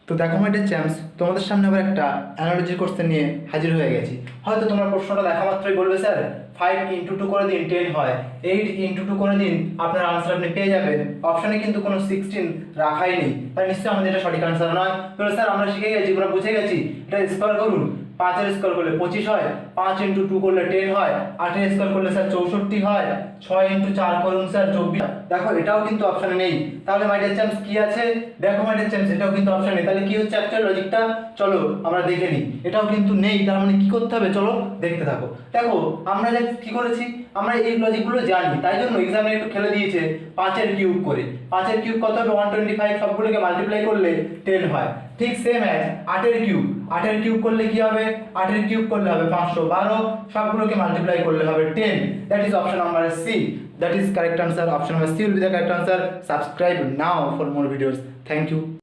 তো দেখো my dear champs, তোমাদের সামনে আবার একটা অ্যানালজি কোশ্চেন নিয়ে হাজির হয়ে গেছি। হয়তো তোমরা প্রশ্নটা দেখা মাত্রই বলবে স্যার 5 × 2 করে দিন 10 হয়, 8 × 2 করে দিন, আপনার আনসার আপনি পেয়ে যাবেন। অপশানে কিন্তু কোনো 16 রাখাই নেই, তাই নিশ্চয়ই আমাদের এটা সঠিক আনসার নয়। তো স্যার আমরা শিখে গেছি, আমরা বুঝে গেছি, এটা স্কোয়ার করুন। 5 এর স্কোয়ার করলে 25 হয়, 5 × 2 করলে 10 হয়, 8 এর স্কোয়ার করলে স্যার 64 হয়, 6 × 4 করুন স্যার 24। দেখো এটাও কিন্তু অপশানে নেই, তাহলে মাই ডিয়ার চ্যাম্পস কি আছে? দেখো মাই ডিয়ার চ্যাম্পস, এটাও কিন্তু অপশানে নেই, তাহলে কি হচ্ছে অ্যাকচুয়াল লজিকটা? চলো আমরা দেখে নিই। এটাও কিন্তু নেই, তার মানে কি করতে হবে? চলো দেখতে থাকো। দেখো আমরা যে কি করেছি, আমরা এই লজিকগুলো জানি, তাই জন্য এক্সামে একটু খেলে দিয়েছে 5 এর কিউব করে। 5 এর কিউব কত হবে? 125, সবগুলোকে মাল্টিপ্লাই করলে 10 হয়। ঠিক সেম অ্যাজ 8 এর কিউব। 8 এর কিউব করলে কি হবে? 8 এর কিউব করলে হবে 512, সবগুলোকে মাল্টিপ্লাই করলে হবে 10। That is option number c. That is correct answer. Option number C will be the correct answer. Subscribe now for more videos. Thank you.